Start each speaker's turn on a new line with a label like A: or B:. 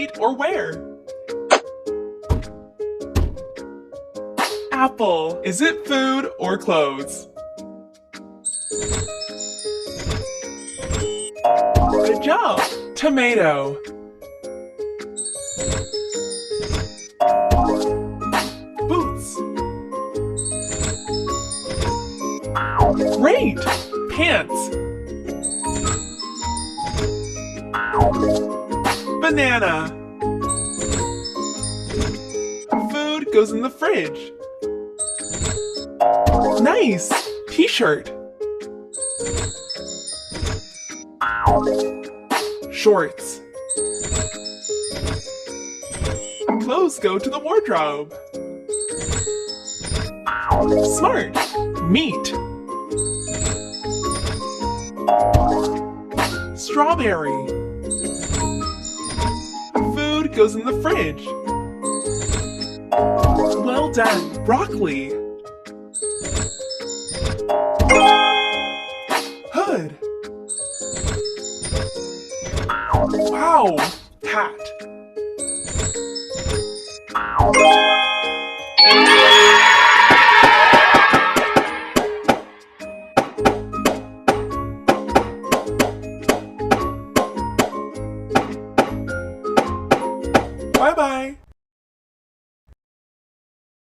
A: eat or wear? Apple. Is it food or clothes? Good job. Tomato. Boots. Great. Pants. Banana. Food goes in the fridge. Nice. T-shirt. Shorts. Clothes go to the wardrobe. Smart. Meat. Strawberry. Food goes in the fridge. Well done. Broccoli. Hood. Wow. Hat.